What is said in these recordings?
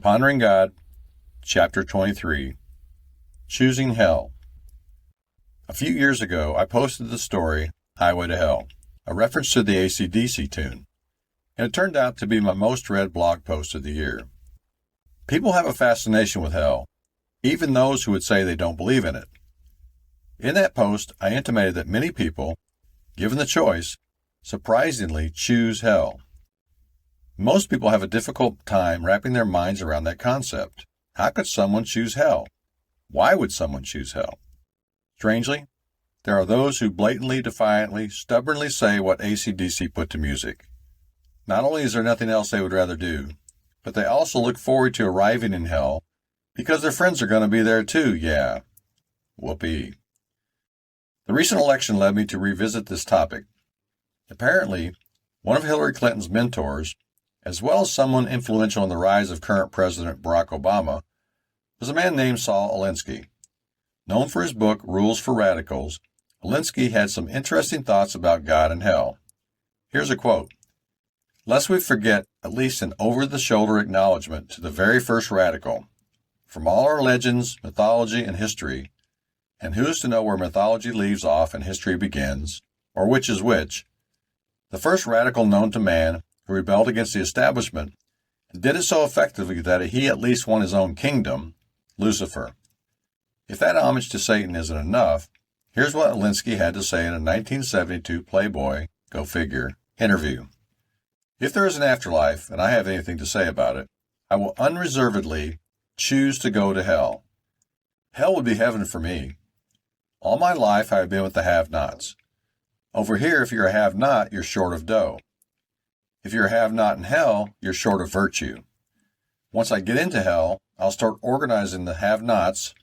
Pondering God, Chapter 23, Choosing Hell. A few years ago, I posted the story, Highway to Hell, a reference to the AC/DC tune, and it turned out to be my most read blog post of the year. People have a fascination with hell, even those who would say they don't believe in it. In that post, I intimated that many people, given the choice, surprisingly choose hell. Most people have a difficult time wrapping their minds around that concept. How could someone choose hell? Why would someone choose hell? Strangely, there are those who blatantly, defiantly, stubbornly say what AC/DC put to music. Not only is there nothing else they would rather do, but they also look forward to arriving in hell because their friends are going to be there too, yeah. Whoopee. The recent election led me to revisit this topic. Apparently, one of Hillary Clinton's mentors, as well as someone influential in the rise of current President Barack Obama, was a man named Saul Alinsky. Known for his book, Rules for Radicals, Alinsky had some interesting thoughts about God and hell. Here's a quote. "Lest we forget at least an over-the-shoulder acknowledgement to the very first radical. From all our legends, mythology, and history, and who's to know where mythology leaves off and history begins, or which is which, the first radical known to man who rebelled against the establishment and did it so effectively that he at least won his own kingdom, Lucifer. If that homage to Satan isn't enough, here's what Alinsky had to say in a 1972 Playboy, go figure, interview. If there is an afterlife, and I have anything to say about it, I will unreservedly choose to go to hell. Hell would be heaven for me. All my life I have been with the have-nots. Over here, if you're a have-not, you're short of dough. If you're a have-not in hell, you're short of virtue. Once I get into hell, I'll start organizing the have-nots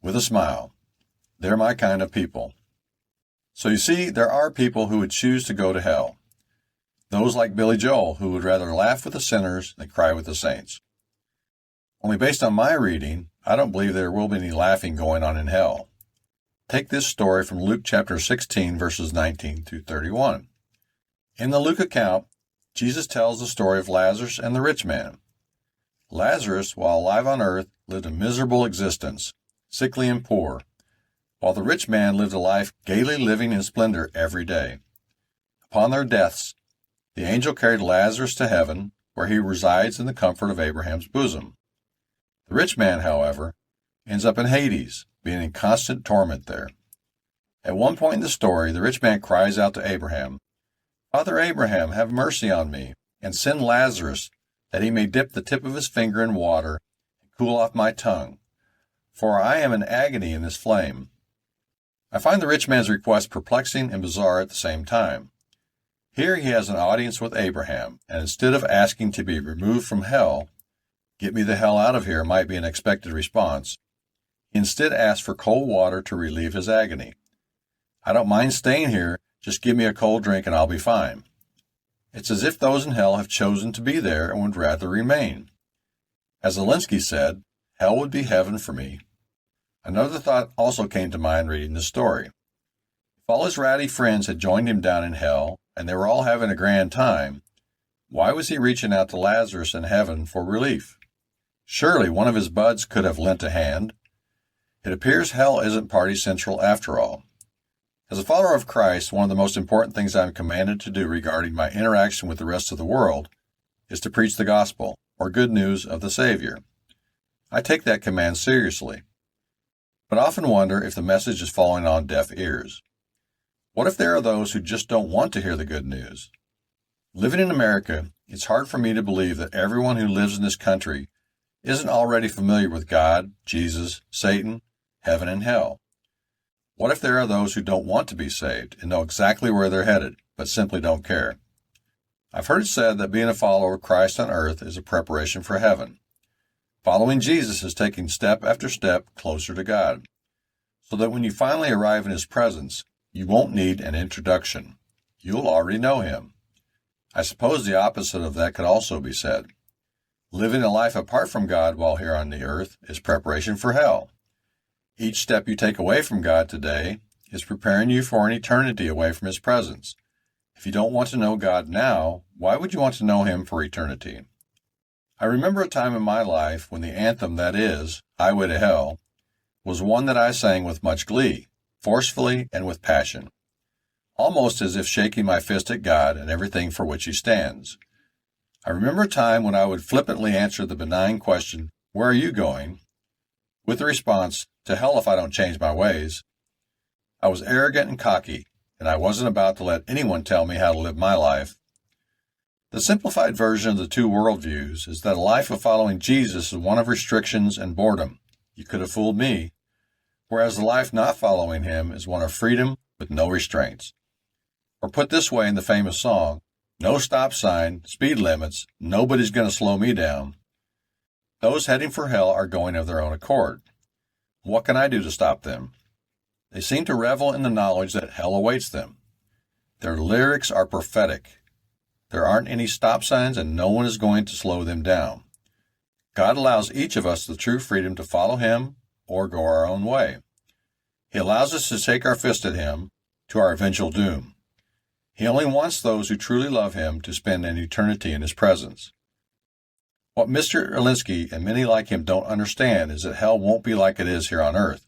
with a smile. They're my kind of people." So you see, there are people who would choose to go to hell. Those like Billy Joel, who would rather laugh with the sinners than cry with the saints. Only based on my reading, I don't believe there will be any laughing going on in hell. Take this story from Luke chapter 16, verses 19 through 31. In the Luke account, Jesus tells the story of Lazarus and the rich man. Lazarus, while alive on earth, lived a miserable existence, sickly and poor, while the rich man lived a life gaily living in splendor every day. Upon their deaths, the angel carried Lazarus to heaven, where he resides in the comfort of Abraham's bosom. The rich man, however, ends up in Hades, being in constant torment there. At one point in the story, the rich man cries out to Abraham, "Father Abraham, have mercy on me, and send Lazarus, that he may dip the tip of his finger in water and cool off my tongue, for I am in agony in this flame." I find the rich man's request perplexing and bizarre at the same time. Here he has an audience with Abraham, and instead of asking to be removed from hell, "Get me the hell out of here" might be an expected response, he instead asks for cold water to relieve his agony. "I don't mind staying here, just give me a cold drink and I'll be fine." It's as if those in hell have chosen to be there and would rather remain. As Alinsky said, hell would be heaven for me. Another thought also came to mind reading the story. If all his ratty friends had joined him down in hell, and they were all having a grand time, why was he reaching out to Lazarus in heaven for relief? Surely one of his buds could have lent a hand. It appears hell isn't party central after all. As a follower of Christ, one of the most important things I am commanded to do regarding my interaction with the rest of the world is to preach the gospel, or good news of the Savior. I take that command seriously, but often wonder if the message is falling on deaf ears. What if there are those who just don't want to hear the good news? Living in America, it's hard for me to believe that everyone who lives in this country isn't already familiar with God, Jesus, Satan, heaven, and hell. What if there are those who don't want to be saved and know exactly where they're headed, but simply don't care? I've heard it said that being a follower of Christ on earth is a preparation for heaven. Following Jesus is taking step after step closer to God, so that when you finally arrive in His presence, you won't need an introduction. You'll already know Him. I suppose the opposite of that could also be said. Living a life apart from God while here on the earth is preparation for hell. Each step you take away from God today is preparing you for an eternity away from His presence. If you don't want to know God now, why would you want to know Him for eternity? I remember a time in my life when the anthem, that is, Highway to Hell, was one that I sang with much glee, forcefully and with passion, almost as if shaking my fist at God and everything for which he stands. I remember a time when I would flippantly answer the benign question, "Where are you going?" with the response, "To hell if I don't change my ways." I was arrogant and cocky, and I wasn't about to let anyone tell me how to live my life. The simplified version of the two worldviews is that a life of following Jesus is one of restrictions and boredom. You could have fooled me. Whereas the life not following him is one of freedom with no restraints. Or put this way in the famous song, no stop sign, speed limits, nobody's going to slow me down. Those heading for hell are going of their own accord. What can I do to stop them? They seem to revel in the knowledge that hell awaits them. Their lyrics are prophetic. There aren't any stop signs and no one is going to slow them down. God allows each of us the true freedom to follow him or go our own way. He allows us to shake our fist at him to our eventual doom. He only wants those who truly love him to spend an eternity in his presence. What Mr. Elinsky and many like him don't understand is that hell won't be like it is here on earth.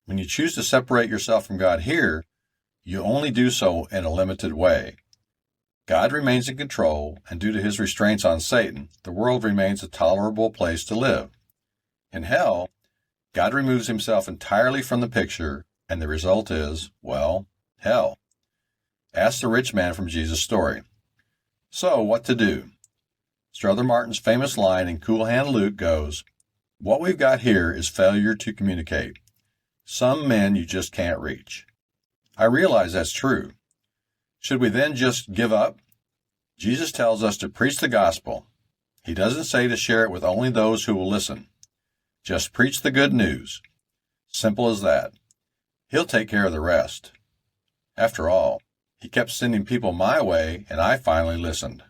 When you choose to separate yourself from God here, you only do so in a limited way. God remains in control, and due to his restraints on Satan, the world remains a tolerable place to live. In hell, God removes himself entirely from the picture, and the result is, well, hell. Ask the rich man from Jesus' story. So, what to do? Strother Martin's famous line in Cool Hand Luke goes, "What we've got here is failure to communicate. Some men you just can't reach." I realize that's true. Should we then just give up? Jesus tells us to preach the gospel. He doesn't say to share it with only those who will listen. Just preach the good news. Simple as that. He'll take care of the rest. After all, he kept sending people my way, and I finally listened.